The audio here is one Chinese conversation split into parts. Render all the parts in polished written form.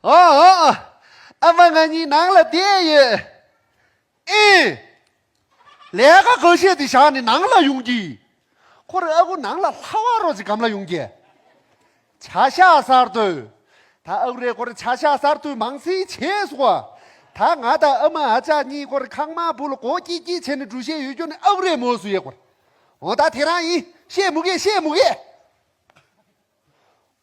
问俺你拿了电影，两个高兴的想你拿了用的，或者我拿了好多是干嘛用的？查下啥的，他偶然或者查下啥的忙谁切说，他俺的俺们阿家你或者康马布了国际机前的主席有叫你偶然没水过，我打天上一羡慕个。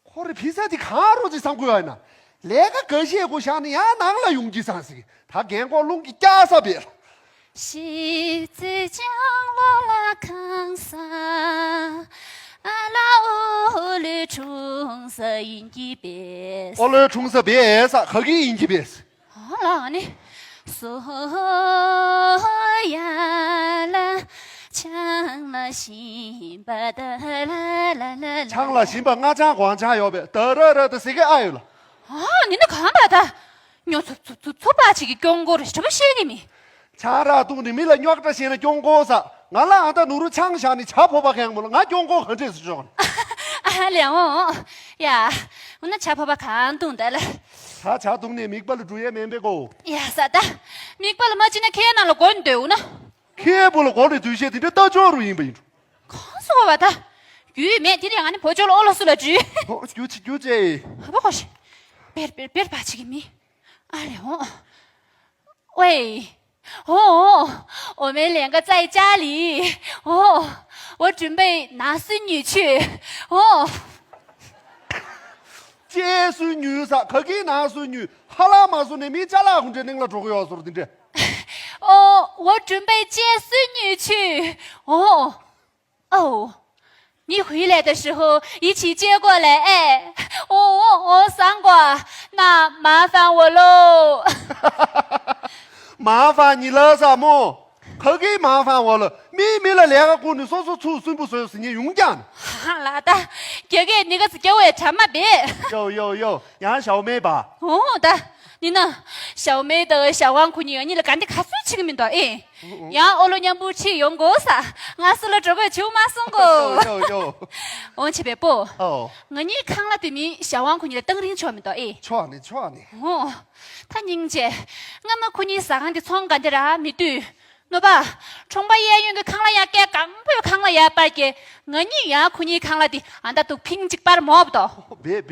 或者披萨的卡路的上过来呢，那个高兴我想你也拿了用的上去，他给我弄个假上边了。西子江落了康沙，阿拉乌里冲色印记别我来冲色别啥，可给印记别是。好了呢，索呀啦，抢了心吧的啦啦啦，抢了心吧，俺家光家要呗，得谁给爱了？啊，你那看吧的，你错把这个讲过的什么写的没？查ra tu ni mila nyok ta sina kyongko sa ngala anta nuru chang sha ni cha pho ba kyang mo nga kyongko khan je su jong 啊，两哦呀，我那吃婆婆看懂的了。cha cha tung ni mik bal du ye men be ko 呀，啥的，米巴了嘛，今天看那了关头呢。ke bo lo ko le tu she ti de ta jo ru yin be 看死我吧的，玉面今天俺的婆家了，了死了猪。哦就这不好些，别把这个米。哎呀，喂。哦，我们两个在家里。哦，我准备拿孙女去。哦，接孙女啥可给拿孙女哈拉嘛孙女没家啦红这能了做个要素的这哦，我准备接孙女去。哦，你回来的时候一起接过来。哎，三瓜，那麻烦我喽。麻烦你了啥么？可给麻烦我了，没了两个姑娘说出顺不顺是你用讲的。好啦的，哥哥那个是给我吃嘛别。有，杨小妹吧？哦的，你呢？小妹的小王姑娘，你来干的卡水吃个名道哎。让我老娘不去用过啥，俺是了这个舅妈送过。有。我去别播。哦，我你看了对面小王姑娘的灯领全名道哎。穿的。哦，他人家，俺们可你上的闯干的啦，没对，那吧，从把演员给看了呀，给刚不要看了呀，把给我女呀，可你看了的，俺家都拼几把都摸不到。别，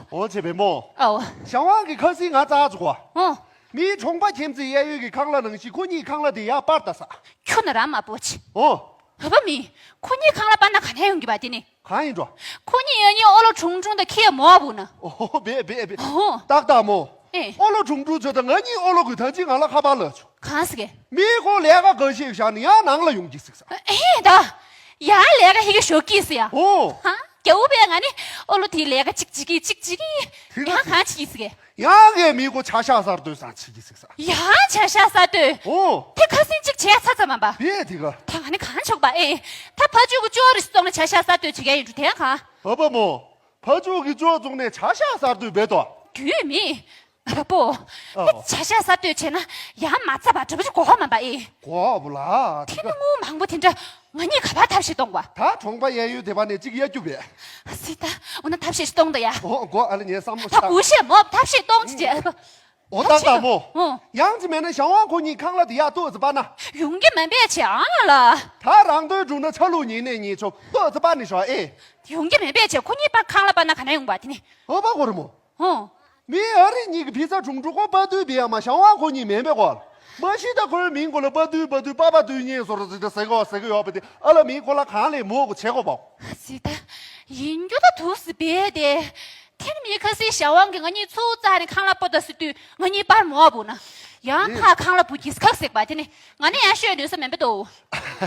我这边摸。哦，像我给可是俺咋做啊？哦，你从把天子演员给看了东西，可你看了的呀，把的啥？去那嘛不去。哦，好吧咪，可你看了把那看太用的吧的呢？看一着。可你饿了重重的看摸不呢？哦，别。哦，大摸。哎，饿了重觉得俺你饿了个头进俺了哈巴乐去。看是个。美国两个高兴下，你也拿了用的是啥？哎的，呀两个一个小技术呀。哦。哈，给我别俺的饿了的两个叽叽，你看起是个。呀个美国吃下啥都上吃的是啥？呀，吃下啥的？哦。他可是这钱差怎么办？别这个。他看你看出吧？哎，他拍这个脚的是装的吃下啥的，去给人家天看。不，拍这个脚中的吃下啥都别多。玉米。不，你吃下啥对钱呢？呀妈咋吧？这不是过嘛吧？哎，过不啦。听着我忙不听着，我你可怕他是懂哇？他从把也有对吧？你这个也就别。是的，我那他是懂的呀。过，俺你上么？他不是么？他是懂的不？我当大么？嗯，杨子面的小王哥，你看了的呀，多少办呢？用的蛮别强了。他让对中的车路人呢，你说多少办？你说哎？用的蛮别强，可你把看了把那看他用吧？听你。我把我的么？嗯。没二的你个披萨中国不对别嘛，小王哥你明白过了？没现在可是民国了不对，爸爸对你说的这个谁个要不的，阿拉民国了看了摸个切个包。是的，人家的都是别的，听你可是小王给我你出在你看了不得是对，我你把摸不呢？让他看了不就是可惜吧？听你，我那样学的是明白多。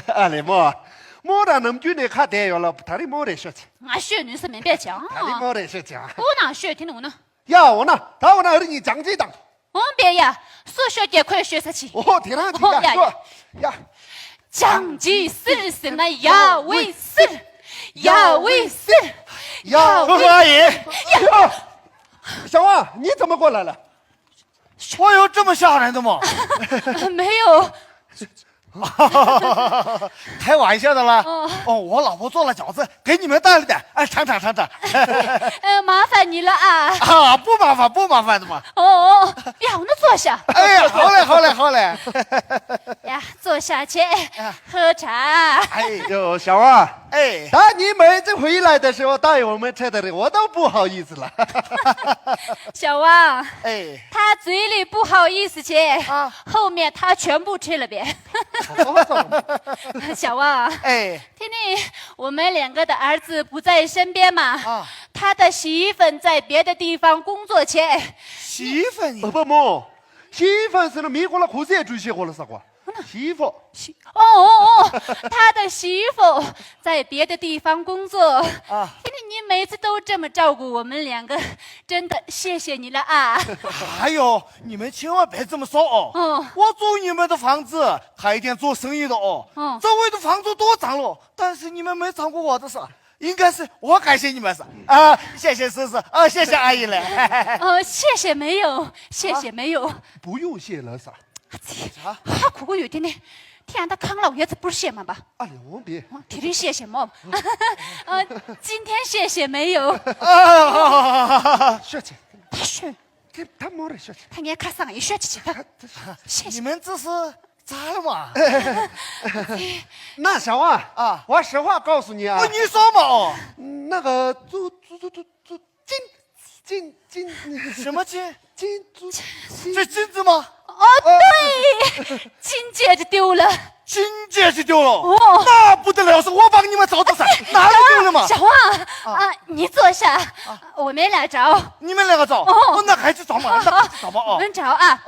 阿里么？摸的能就你看电影了，他的摸的说去。俺学的是明白讲。他的摸的说讲。我哪学听我呢？呀，我呢？他我那儿你讲几档？别呀，数学也快学得起。哦，听上去呀。讲几四什么呀？为四呀？为四呀？叔叔阿姨。呀，小王，你怎么过来了？我有这么吓人的吗？没有。开玩笑的啦。哦，我老婆做了饺子，给你们带了点，哎，尝尝尝尝。麻烦你了啊！啊，不麻烦，不麻烦的嘛。哦，呀，那坐下。哎呀，好嘞，好嘞，好嘞。呀，坐下去喝茶。哎，哟，小王，哎，当你妹子回来的时候带我们吃的，我都不好意思了。小王，哎，他嘴里不好意思去，啊后面他全部吃了呗。小王，哎，听听我们两个的儿子不在身边嘛，啊他的洗衣粉在别的地方工作去。洗衣粉你不么，洗衣粉是那米过了裤子也追洗过了啥瓜？洗衣服。他的媳妇在别的地方工作。啊听听你每次都这么照顾我们两个，真的谢谢你了啊！哎呦，你们千万别这么说哦。我租你们的房子，还一点做生意的哦。周围的房租多涨了，但是你们没涨过我的事，应该是我感谢你们是啊，谢谢叔叔啊，谢谢阿姨嘞。谢谢没有，谢谢没有。不用谢了啥？好苦个有点呢，天他康老爷子不是谢嘛吧？啊，两别。天天谢谢么？今天谢谢没有？学去，他说他没得学去。他眼看上一学期去，谢谢。你们这是咋了嘛？那小王啊我实话告诉你啊，你说嘛哦，那个金什么金？金这金子吗？对，金戒指丢了。金戒指丢了，那不得了，是我帮你们找的噻，哪里丢了嘛？小王你坐下，我们俩找。你们两个找，那还是找嘛，那还是找嘛哦。我们找啊。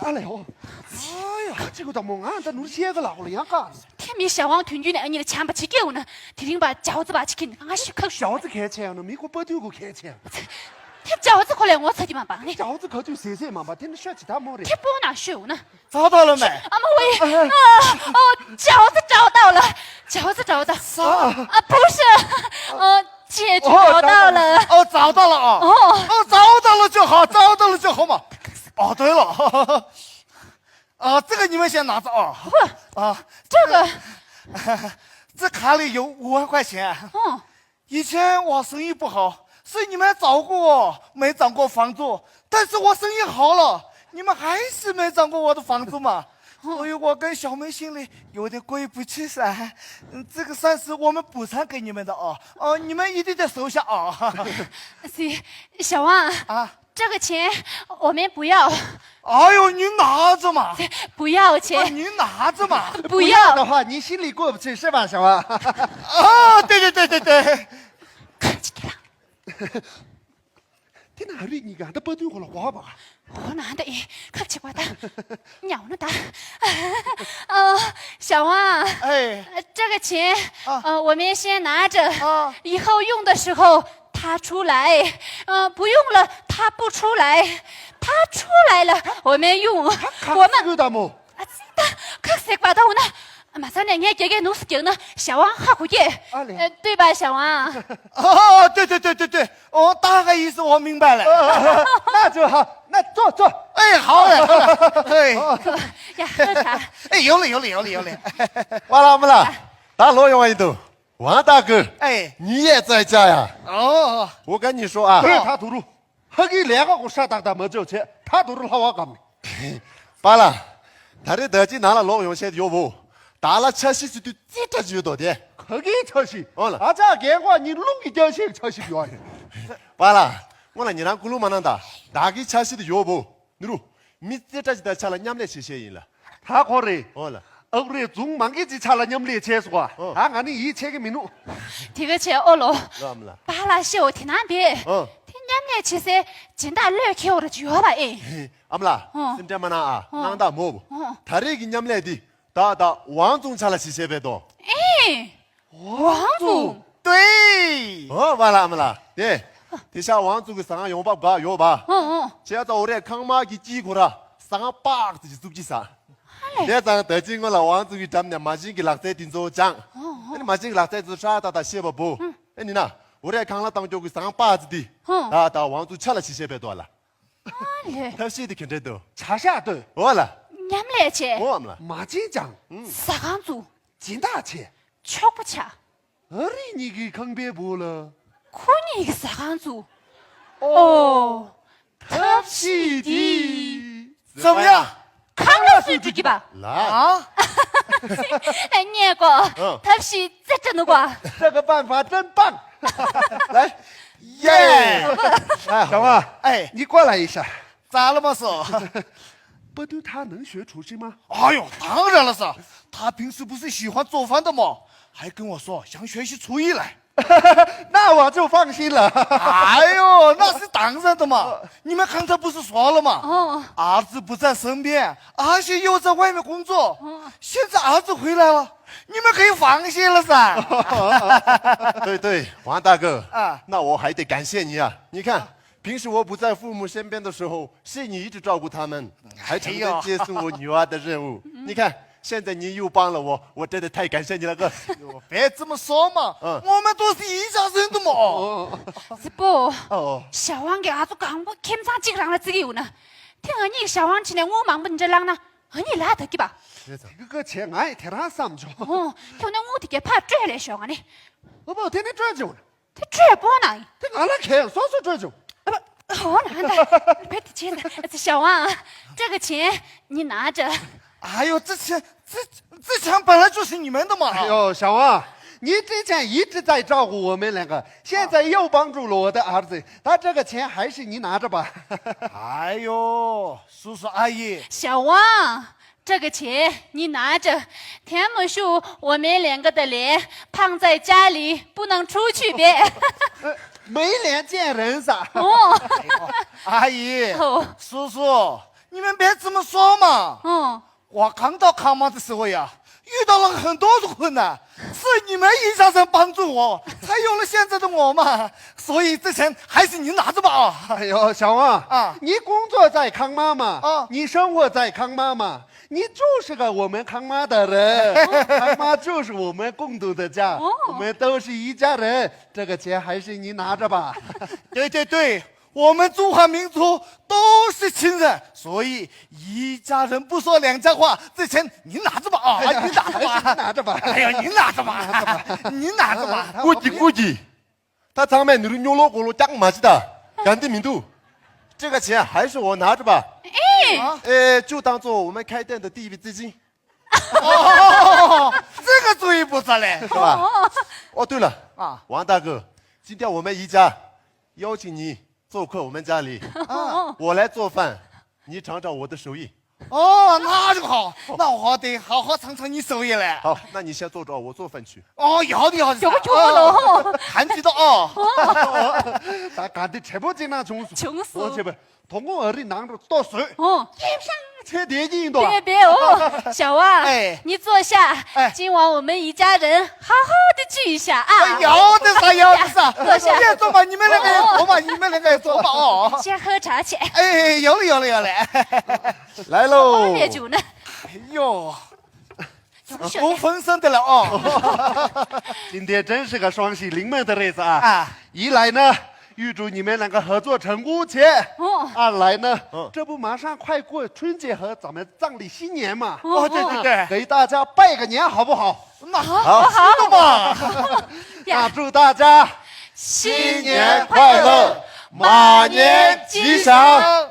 阿来哦，哎呀，这个怎么俺这弄些个老了呀干？天明小王团聚呢，你的钱不去给我呢，天天把饺子把去给你，俺去口饺子开钱了，美国不丢个开钱。天饺子可来我吃的嘛帮你，饺子可就谢谢嘛吧，天天学其他没得。天不拿手呢。找到了没？俺们饺子找到了，饺子找到。不是，戒指找到了。找到了啊！找到了就好，找到了就好嘛。对了，这个你们先拿着啊。这个，这卡里有5万块钱。以前我生意不好，是你们找过我，没涨过房租。但是我生意好了，你们还是没涨过我的房租嘛。所以我跟小梅心里有点过意不去噻。这个算是我们补偿给你们的你们一定得收下啊。小王这个钱我们不要。哎呦，你拿着嘛！不要钱，你拿着嘛！不要的话，你心里过不去是吧，小王？对。客气点了。在哪里？你看他不对我了，我吧。我哪的？客气瓜的，鸟呢的。小王，这个钱我们先拿着，以后用的时候他出来，不用了他不出来，他出来了我们用，我们有大么？可是瓜的我呢。马上两天给弄死丢呢，小王好苦耶，对吧，小王？对，大概意思我明白了。那就好，那坐。好嘞，呀，喝茶。有了。完了没了？大罗永一度，王大哥，你也在家呀？我跟你说啊，他嘟噜，他给2个我傻大没交钱，他嘟噜好我干的。罢了，他的德基拿了罗永些的药物。打了70岁的这就多点，可给70。了，这给我你弄一点钱70元。罢了，我那你那咕噜嘛能打，打给70的药不？你录，你这就得吃了200谢谢了。他可以。了，来中忙给只吃了200钱是吧？俺你一切给没弄。这个钱了。罢了，小天那边。200其实真的2条的就好吧？阿姆啦，是这么啊？难打么不？他这个200的。打王总吃了700多。王总对。完了没了？对，底下王总个3用吧用吧。现在我来看嘛给几个了，300自己做几啥？现在得经过了王总给咱们马上给600定做账。你马上给600做啥？打写不？你呢？我来看了当就个300子的。打王总吃了700多了。他写的看这多。查下对。完了。你们来去，我们了，马金江，啥刚做，金大钱，巧不巧？里你给坑别不了？可你个啥刚做？哦，特皮的，怎么样？看了数据吧。来，啊？哎，你个，他是在整的吧？这个办法真棒！来，耶！哎，小王，哎，你过来一下。咋了嘛是？不对，他能学厨师吗？哎呦，当然了噻，他平时不是喜欢做饭的嘛，还跟我说想学习厨艺来。那我就放心了。哎呦，那是当然的嘛！你们刚才不是说了嘛？哦，儿子不在身边，而且又在外面工作，现在儿子回来了，你们可以放心了噻。对对，王大哥啊那我还得感谢你啊！你看，平时我不在父母身边的时候，是你一直照顾他们，还承担接送我女儿的任务。你看，现在你又帮了我，我真的太感谢你了，哥。别这么说嘛，我们都是一家人的嘛。是不？哦，小王给阿祖讲，我看上几个人来这个有呢。听说你小王起来，我忙不你这啷呢？你拉得给吧？这个钱俺也替他上去。哦，听那我的给怕追来小王呢，我不天天转酒呢，他追不呢。这俺来看，说说转酒。好难的，别提钱了。小王，这个钱你拿着。哎呦，这钱本来就是你们的嘛。哎呦，小王，你之前一直在照顾我们两个，现在又帮助了我的儿子，他这个钱还是你拿着吧。哎呦，叔叔阿姨，小王，这个钱你拿着。天母叔，我们两个的脸胖在家里，不能出去别。没脸见人噻。哦，阿姨，哦，叔叔，你们别这么说嘛。哦，我刚到康马的时候呀，遇到了很多的困难，是你们一家人帮助我，才有了现在的我嘛。所以这钱还是您拿着吧。哎呦，小王啊你工作在康妈嘛，啊你生活在康妈嘛，你就是个我们康妈的人，康妈就是我们共同的家，我们都是一家人，这个钱还是你拿着吧。对对对，我们中华民族都是亲人，所以一家人不说两家话。这钱您拿着吧啊，您拿着吧，拿着吧。哎呀，您拿着吧，您拿着吧。估计，他长满你的牛肉锅炉讲嘛是的，干的民度，这个钱还是我拿着吧。就当做我们开店的第一笔资金，哦，这个主意不错嘞，是吧？哦，对了啊，王大哥，今天我们一家邀请你做客我们家里，我来做饭，你尝尝我的手艺。哦，那就好，那我得好好尝尝你手艺嘞。好，那你先坐着，我做饭去。哦，要的要的，就不了。看记得哦。他干的吃不进那穷穷死我这边通过儿里拿着倒水，哦，切电影的。别哦，小王，哎你坐下。哎今晚我们一家人好好的聚一下啊。要的啥要的啥，坐下别坐嘛，你们两个也坐嘛，你们两个也坐嘛哦。先喝茶去。哎，有了。来喽！烈酒呢？哎呦，就是够丰盛的了哦。今天真是个双喜临门的日子啊！啊一来呢，预祝你们两个合作成功且；二来呢，这不马上快过春节和咱们藏历新年嘛，哦，对，给大家拜个年好不好？那好的嘛。那祝大家新新年快乐，马年吉祥。